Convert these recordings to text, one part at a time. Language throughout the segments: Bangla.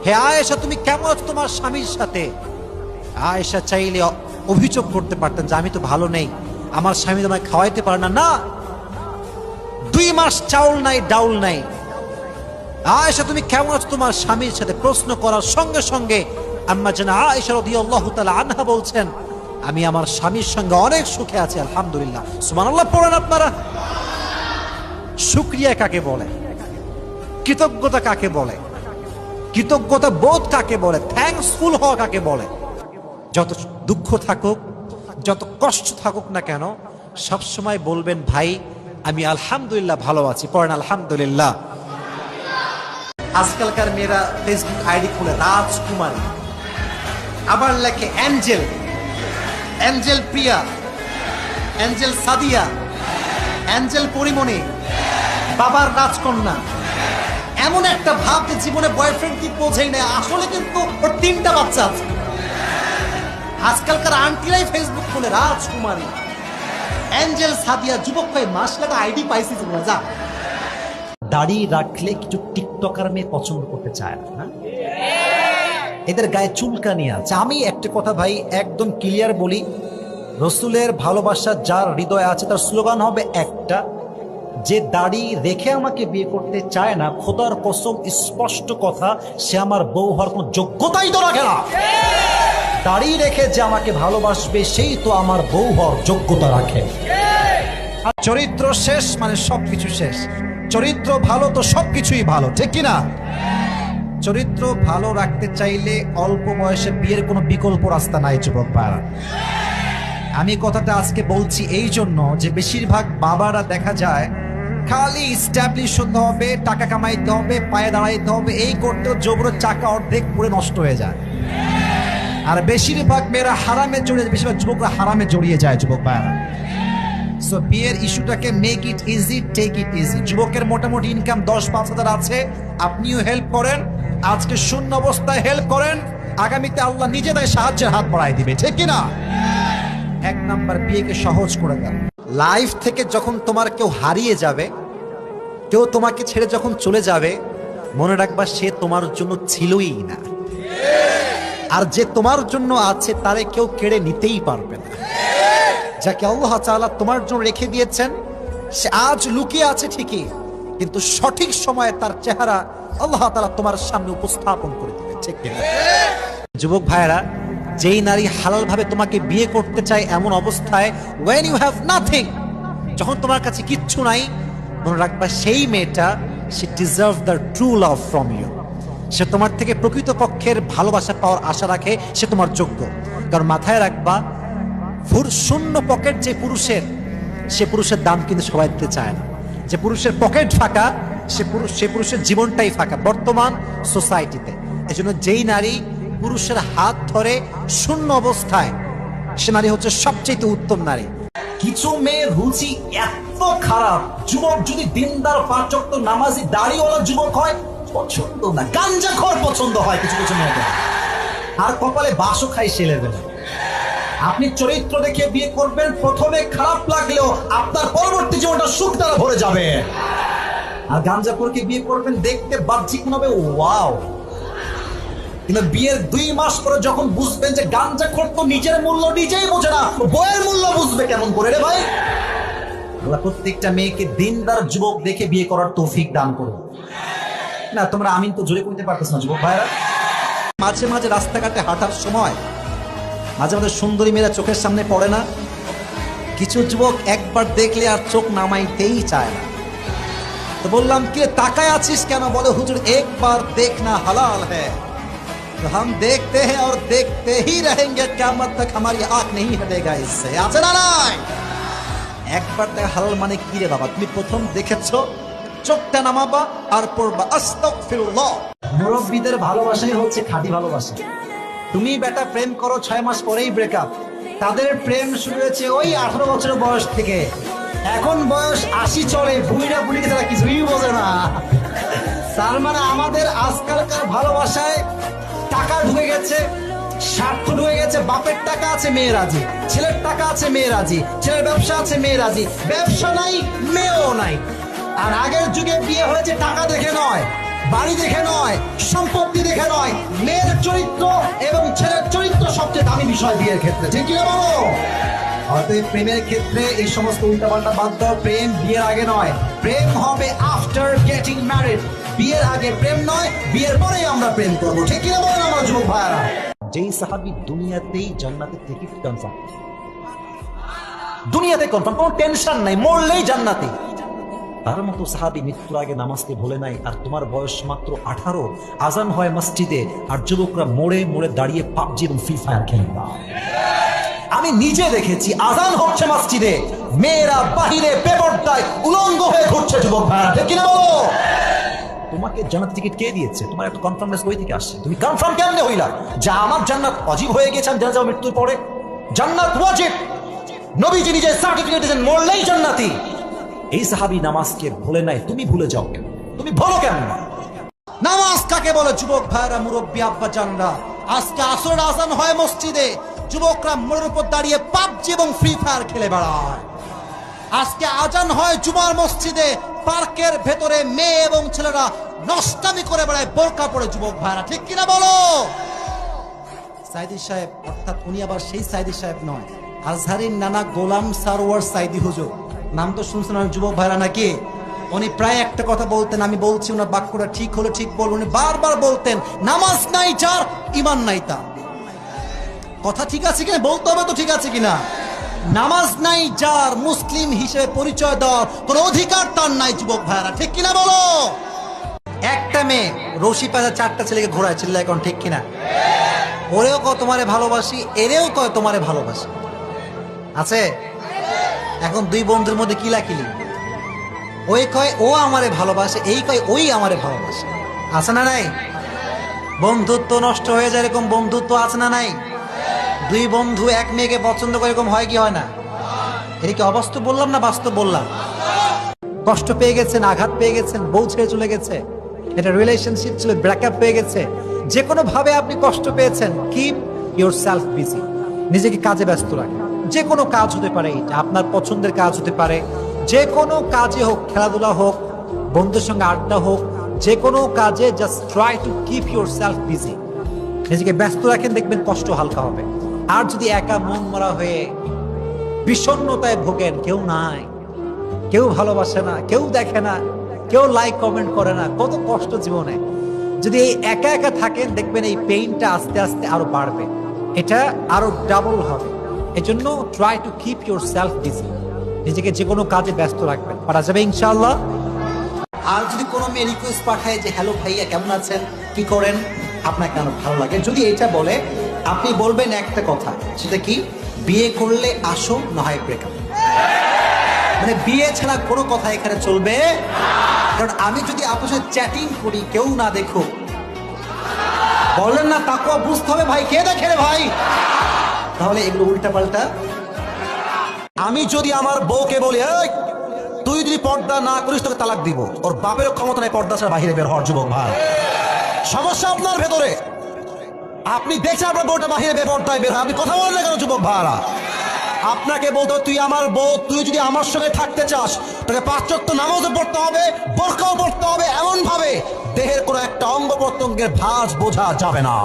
হে আয়েশা, তুমি কেমন আছো তোমার স্বামীর সাথে? আয়েশা চাইলে অভিযোগ করতে পারতেন যে আমি তো ভালো নেই, আমার স্বামী তোমায় খাওয়াইতে পারে না। না, 2 মাস চাউল নাই, ডাউল নাই। আয়েশা, তুমি কেমন আছো তোমার স্বামীর সাথে প্রশ্ন করার সঙ্গে সঙ্গে আম্মা জান আয়েশা রাদিয়াল্লাহু তাআলা আনহা বলছেন, আমি আমার স্বামীর সঙ্গে অনেক সুখে আছি, আলহামদুলিল্লাহ। সুবহানাল্লাহ পড়েন আপনারা। শুকরিয়া কাকে বলে? কৃতজ্ঞতা কাকে বলে? কৃতজ্ঞতা বোধ কাকে বলে? থ্যাঙ্কসফুল হওয়া কাকে বলে? যত দুঃখ থাকুক, যত কষ্ট থাকুক না কেন, সবসময় বলবেন ভাই আমি আলহামদুলিল্লাহ ভালো আছি। পড়েন আলহামদুলিল্লাহ। আজকালকার মেয়েরা ফেসবুক আইডি খুলে রাজকুমারী, আবার লেখে অ্যাঞ্জেল, অ্যাঞ্জেল প্রিয়া, অ্যাঞ্জেল সাদিয়া, অ্যাঞ্জেল পরিমণি, বাবার রাজকন্যা। এমন একটা ভাব যে জীবনে বয়ফ্রেন্ড কি বোঝেই না, আসলে কিন্তু ওর 3টা বাচ্চা আছে। আজকালকার আন্টিরাই ফেসবুক খুলে রাজকুমারী, অ্যাঞ্জেল সাদিয়া। যুবক ভাই মাস লাগা আইডি পাইছি তোমরা, যা। দাড়ি রাখলে কিছু টিকটকার মেয়ে পছন্দ করতে চায় না, এদের গায়ে চুলকানি আছে। আমি একটা কথা ভাই একদম ক্লিয়ার বলি, রসুলের ভালোবাসা যার হৃদয়ে আছে তার স্লোগান হবে একটা, যে দাড়ি রেখে আমাকে বিয়ে করতে চায় না, খোদার কসম স্পষ্ট কথা, সে আমার বউ হওয়ার কোনো যোগ্যতাই তো রাখে না। দাড়ি রেখে যে আমাকে ভালোবাসবে সেই তো আমার বউ হওয়ার যোগ্যতা রাখে। আর চরিত্র শেষ মানে সবকিছু শেষ। চরিত্র ভালো তো সবকিছুই ভালো, ঠিক কিনা? চরিত্র ভালো রাখতে চাইলে অল্প বয়সে বিয়ের কোনো বিকল্প রাস্তা নাই যুবক ভাইরা। আমি কথাটা আজকে বলছি এই জন্য যে বেশিরভাগ বাবারা দেখা যায় খালি স্ট্যাবলিশ হতে হবে, টাকা কামাইতে হবে, পায়ে দাঁড়াইতে হবে, এই করতেও জবরের চাকা অর্ধেক পুরো নষ্ট হয়ে যায়। আর বেশিরভাগ মেয়েরা হারামে জড়িয়ে, বেশিরভাগ যুবকরা হারামে জড়িয়ে যায় যুবক ভাইরা। সো বিয়ের ইস্যুটাকে make it easy, take it easy. যুবকের মোটামুটি ইনকাম 10-5 হাজার আছে, আপনিও হেল্প করেন, আজকে শূন্য অবস্থায় হেল্প করেন, আগামীতে আল্লাহ নিজে তাই সাহায্যের হাত বাড়াই দিবে, ঠিক কিনা? 1 নাম্বার, বিয়েকে সহজ করে দেন। লাইফ থেকে যখন তোমার কেউ হারিয়ে যাবে, কেউ তোমাকে ছেড়ে যখন চলে যাবে, মনে রাখবা সে তোমার জন্য ছিলই না, আর যে তোমার জন্য আছে তারে কেউ কেড়ে নিতেই পারবে না। যাকে আল্লাহ তাআলা তোমার জন্য রেখে দিয়েছেন সে আজ লুকিয়ে আছে ঠিকই, কিন্তু সঠিক সময়ে তার চেহারা আল্লাহ তাআলা তোমার সামনে উপস্থাপন করে দিবে, ঠিক কিনা? যুবক ভাইয়েরা, যেই নারী হালাল ভাবে তোমাকে বিয়ে করতে চায় এমন অবস্থায়, when you have nothing, যখন তোমার কাছে কিচ্ছু নাই, মনে রাখবা সেই মেয়েটা she deserve the true love from you। সে তোমার থেকে প্রকৃত পক্ষের ভালোবাসা পাওয়ার আশা রাখে, সে তোমার যোগ্য। কারণ মাথায় রাখবা, শূন্য পকেট যে পুরুষের, সে পুরুষের দাম কিন্তু সবাই দিতে চায় না। যে পুরুষের পকেট ফাঁকা, সে পুরুষের জীবনটাই ফাঁকা বর্তমান সোসাইটিতে। এজন্য যেই নারী পুরুষের হাত ধরে শূন্য অবস্থায়, সে নারী হচ্ছে সবচেয়ে উত্তম নারী। কিছু মেয়ের রুচি এত খারাপ, যুবক যদি দিনদার, 5 ওয়াক্ত নামাজি, দাড়িওয়ালা যুবক হয় পছন্দ না, গাঞ্জাখোর পছন্দ হয় কিছু কিছু মেয়েদের, আর কপালে বাসও খাই সে লেভেলে। আপনি চরিত্র দেখে বিয়ে করবেন, প্রথমে খারাপ লাগলেও আপনার পরবর্তী জীবনটা সুখ দ্বারা ভরে যাবে। আর গাঞ্জাখোরকে বিয়ে করবেন, দেখতে বাহ্যিক হবে ওয়াও, কিন্তু বিয়ের 2 মাস পরে যখন বুঝবেন যে গাঞ্জাখোর তো নিজের মূল্য নিজেই বোঝে না, বইয়ের মূল্য বুঝবে কেমন করে রে ভাই? আল্লাহ প্রত্যেকটা মেয়েকে দিনদার যুবক দেখে বিয়ে করার তৌফিক দান করুন। না তোমরা আমিন তো জোরে কইতে পারতেছ না যুবক ভাইরা। মাঝে মাঝে রাস্তাঘাটে হাঁটার সময় মাঝে মাঝে সুন্দরী মেয়েরা চোখের সামনে পড়ে না? কিছু যুবক একবার দেখলে আর চোখ নামাইতেই চায় না। তো বললাম কি তাকায় আছিস কেন? বলে হুজুর একবার দেখনা হালাল হ্যায়, तो हम देखते हैं और देखते ही रहेंगे, क़यामत तक हमारी आंख नहीं हटेगा इससे। আছে না নাই? একবার দেখা হালাল মানে কি রে বাবা? তুমি প্রথম দেখেছো, চোখটা নামাবা আর পড়বা আস্তাগফিরুল্লাহ। মুরব্বিদের ভালোবাসাই হচ্ছে খাঁটি ভালোবাসা। তুমি বেটা প্রেম করো 6 মাস পরেই ব্রেকআপ, তাদের প্রেম শুরু হয়েছে ওই 18 বছর বয়স থেকে। এখন বয়স 80 চলে, বুড়িরা বুড়িকে তারা কিছুই বোঝে না। তার মানে আমাদের আজকালকার ভালোবাসায় টাকা ঢুকে গেছে, স্বার্থ ঢুকে গেছে। বাপের টাকা আছে মেয়ে রাজি, ছেলের টাকা আছে মেয়ে রাজি, ছেলের ব্যবসা আছে মেয়ে রাজি, ব্যবসা নাই মেয়েও নাই। আর আগের যুগে বিয়ে হয়েছে টাকা দেখে নয়, বাড়ি দেখে নয়, সম্পত্তি দেখে নয়, মেয়ের চরিত্র এবং ছেলের চরিত্র সবচেয়ে দামি বিষয় বিয়ের ক্ষেত্রে, ঠিক কি না বলো? অতএব প্রেমের ক্ষেত্রে এই সমস্ত উল্টাপাল্টা বাদ দাও। প্রেম বিয়ের আগে নয়, প্রেম হবে আফটার গেটিং ম্যারিড। বিয়ের আগে প্রেম নয়, বিয়ের পরেই আমরা প্রেম করবো, ঠিক কি না বলেন আমার যুবক ভাইয়ারা? যেই সাহাবী দুনিয়াতেই জান্নাতের টিকিট কনফার্ম, দুনিয়াতে কনফার্ম, কোনো টেনশন নাই, মরলেই জান্নাতে, তার মতো সাহাবী মৃত্যুর আগে নামাজকে ভুলে নাই। আর তোমার বয়স মাত্র 18, আজান হয় মসজিদে, আর যুবকরা মোড়ে মোড়ে দাঁড়িয়ে পাবজি এবং ফ্রি ফায়ার খেলে। আমি নিজে দেখেছি, আজান হচ্ছে মসজিদে, মেয়েরা বাহিরে বেপরদায় উলঙ্গ হয়ে ঘুরছে। যুবক ভাইরা, ঠিক কিনা বলো? তোমাকে জান্নাত টিকিট কে দিয়েছে? তোমার একটা কনফার্মনেস কই থেকে আসছে? তুমি কনফার্ম কেমনে হইলা যে আমার জান্নাত ওয়াজিব হয়ে গেছে, আমি জানা যাবো মৃত্যুর পরে? জান্নাত ওয়াজিব, নবীজি নিজে সার্টিফিকেট দিয়েছেন, মরলেই জান্নাতি। এই সাহাবী নামাজকে ভুলে নাই, তুমি ভুলে যাও কেন? তুমি বলো কেন? নামাজ কাকে বলে? যুবক ভাইরা, মুরব্বী আব্বা জানরা, আজকে আসর আজান হয় মসজিদে, যুবকরা মোড়ের উপর দাঁড়িয়ে পাবজি এবং ফ্রি ফায়ার খেলে বেড়ায়। আজকে আজান হয় জুমার মসজিদে, পার্কের ভেতরে মেয়ে এবং ছেলেরা নষ্টামি করে বেড়ায় বোরকা পরে। যুবক ভাইরা, ঠিক কিনা বলো? সাইদি সাহেব, অর্থাৎ উনি আবার সেই সাইদি সাহেব নয়, আজহারির নানা গোলাম সারোয়ার সাইদি হুজুর। নাম তো শুনছেন যুবক ভাইরা নাকি? উনি প্রায় একটা কথা বলতেন, আমি বলছি ওনার বাক্যটা ঠিক হলে ঠিক বলবো, উনি বারবার বলতেন, নামাজ নাই যার ঈমান নাই তার। কথা ঠিক আছে কিনা বলতে হবে তো, ঠিক আছে কিনা? নামাজ নাই যার, মুসলিম হিসেবে পরিচয় দেওয়ার কোন অধিকার তার নাই। যুবক ভাইরা, ঠিক কিনা বলো? একটা মেয়ে রশি পাজা 4টা ছেলেকে ঘোরায়, ছিল এখন, ঠিক কিনা? ওরেও কয় তোমারে ভালোবাসি, এরেও কয় তোমারে ভালোবাসি, আছে? এখন দুই বন্ধুর মধ্যে কিলাকিলি, ওই কয় ও আমারে ভালোবাসে, এই কয় ওই আমারে ভালোবাসে, আছে না নাই? বন্ধুত্ব নষ্ট হয়ে যায়, এরকম বন্ধুত্ব আছে না নাই? দুই বন্ধু এক মেয়েকে পছন্দ করে, এরকম হয় কি হয় না? এটা কি অবাস্তব বললাম না বাস্তব বললাম? কষ্ট পেয়ে গেছেন, আঘাত পেয়ে গেছেন, বউ ছেড়ে চলে গেছে, এটা রিলেশনশিপ ছিল, ব্রেকআপ হয়ে গেছে, যে কোনো ভাবে আপনি কষ্ট পেয়েছেন, কিপ ইউর সেলফ বিজি, নিজেকে কাজে ব্যস্ত রাখেন। যে কোনো কাজ হতে পারে, এটা আপনার পছন্দের কাজ হতে পারে, যে কোনো কাজে হোক, খেলাধুলা হোক, বন্ধুদের সঙ্গে আড্ডা হোক, যে কোনো কাজে just try to keep your self busy, নিজেকে ব্যস্ত রাখেন, দেখবেন কষ্ট হালকা হবে। আর যদি একা মন মরা হয়ে বিষণ্ণতায় ভোগেন, কেউ নাই, কেউ ভালোবাসে না, কেউ দেখে না, কেউ লাইক কমেন্ট করে না, কত কষ্ট জীবনে। যদি এই একা একা থাকেন, দেখবেন এই পেইনটা আস্তে আস্তে আরো বাড়বে, এটা আরো ডাবল হবে। এজন্য try to keep your self busy, নিজেকে যে কোনো কাজে ব্যস্ত রাখবেন, পারা যাবে ইনশাআল্লাহ। আর যদি কোনো মেয়ে রিকোয়েস্ট পাঠায় যে হ্যালো ভাইয়া কেমন আছেন, কি করেন, আপনার কেন ভালো লাগে, যদি এটা বলে, আপনি বলবেন একটা কথা, সেটা কি? বিয়ে করলে আসো, না হয় ব্রেকআপ। মানে বিয়ে ছাড়া কোনো কথা এখানে চলবে। কারণ আমি যদি আপনার সাথে চ্যাটিং করি, কেউ না দেখুক, বলেন না তাকে বুঝতে হবে ভাই, কে দেখে রে ভাই, তাহলে এগুলো উল্টা পাল্টা। আমি যদি আমার বউকে বলি, এই তুই যদি পর্দা না করিস তোকে তালাক দিব, ওর বাপেরও ক্ষমতা নাই পর্দা ছাড়া বাহিরে বের হওয়ার। যুবক ভাই, সমস্যা আপনার ভেতরে, আপনি দেখছেন আপনার বউটা বাহিরে বেপরদায় বের হয়, আপনি কথা বলেন না কেন? যুবক ভাইরা, আপনাকে বলতে তুই আমার বউ, তুই যদি আমার সঙ্গে থাকতে চাস, তোকে 5 ওয়াক্ত নামাজও পড়তে হবে, বোরকাও পড়তে হবে, এমন ভাবে দেহের কোনো একটা অঙ্গ প্রত্যঙ্গের ভাঁজ বোঝা যাবে না।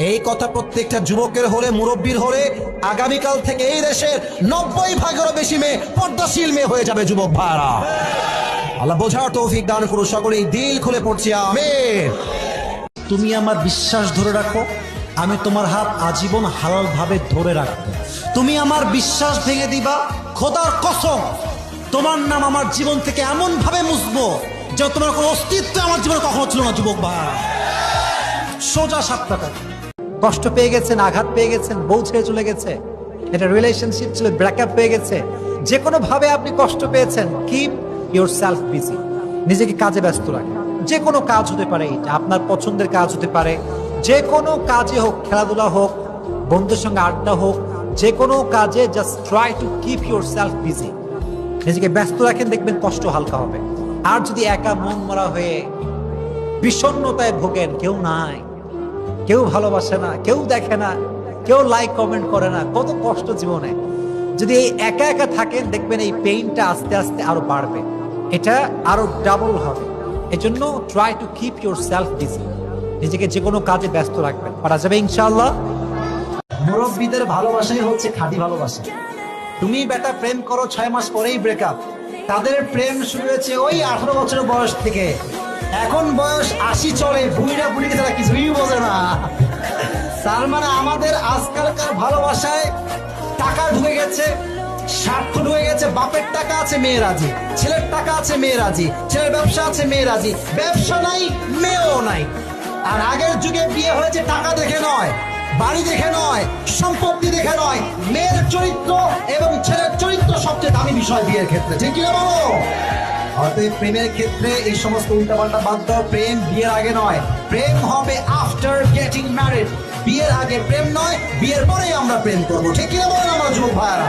এই কথা প্রত্যেকটা যুবকের হলে, মুরব্বীর হলে, আগামীকাল থেকে এই দেশের 90% বেশি মেয়ে পর্দাশীল মেয়ে হয়ে যাবে। যুবক ভাইরা, আল্লাহ বোঝার তৌফিক দান করুন, সকলেই দিল খুলে পড়ছি আমিন। তুমি আমার বিশ্বাস ধরে রাখো, আমি তোমার হাত আজীবন হালাল ভাবে ধরে রাখবো। তুমি আমার বিশ্বাস ভেঙে দিবা, খোদার কসম তোমার নাম আমার জীবন থেকে এমন ভাবে মুছবো যে তোমার কোনো অস্তিত্ব আমার জীবনে কখনো ছিল না। যুবক ভাই, সোজা 7 টাকা। কষ্ট পেয়ে গেছেন, আঘাত পেয়ে গেছেন, বউ ছেড়ে চলে গেছে, এটা রিলেশনশিপ ছিল, ব্রেকআপ হয়ে গেছে, যে কোনো ভাবে আপনি কষ্ট পেয়েছেন, কিপ ইউর সেলফ বিজি, নিজেকে কাজে ব্যস্ত রাখেন। যে কোনো কাজ হতে পারে, এটা আপনার পছন্দের কাজ হতে পারে, যে কোনো কাজে হোক, খেলাধুলা হোক, বন্ধুদের সঙ্গে আড্ডা হোক, যে কোনো কাজে just try to keep your self busy, নিজেকে ব্যস্ত রাখেন, দেখবেন কষ্ট হালকা হবে। আর যদি একা মন মরা হয়ে বিষণ্ণতায় ভোগেন, কেউ নাই, কেউ ভালোবাসে না, কেউ দেখে না, কেউ লাইক কমেন্ট করে না, কত কষ্ট জীবনে। যদি এই একা একা থাকেন, দেখবেন এই পেইনটা আস্তে আস্তে আরো বাড়বে, এটা আরো ডাবল হবে। এজন্য try to keep your self busy, নিজেকে যে কোনো কাজে ব্যস্ত রাখবেন, পারা যাবে ইনশাআল্লাহ। মুরব্বীদের ভালোবাসাই হচ্ছে খাঁটি ভালোবাসা। তুমি বেটা প্রেম করো 6 মাস পরেই ব্রেকআপ, তাদের প্রেম শুরু হয়েছে ওই 18 বছর বয়স থেকে, এখন বয়স 80 চলে, বুড়িরা বুড়িকে তারা কিছুই বোঝে না। তার মানে আমাদের আজকালকার ভালোবাসায় টাকা ঢুকে গেছে, স্বার্থ ঢুকে গেছে। বাপের টাকা আছে মেয়ে রাজি, ছেলের টাকা আছে মেয়ে রাজি, ছেলের ব্যবসা আছে মেয়ে রাজি, ব্যবসা নাই মেয়েও নাই। আর আগের যুগে বিয়ে হয়েছে টাকা দেখে নয়, বাড়ি দেখে নয়, সম্পত্তি দেখে নয়, মেয়ের চরিত্র এবং ছেলের চরিত্র সবচেয়ে দামি বিষয় বিয়ের ক্ষেত্রে, ঠিক কি না বলো? অতএব প্রেমের ক্ষেত্রে এই সমস্ত উল্টাপাল্টা বাদ দাও। প্রেম বিয়ের আগে নয়, প্রেম হবে আফটার গেটিং ম্যারিড। বিয়ের আগে প্রেম নয়, বিয়ের পরেই আমরা প্রেম করবো, ঠিক কি না বলেন আমার যুবক ভাইয়ারা?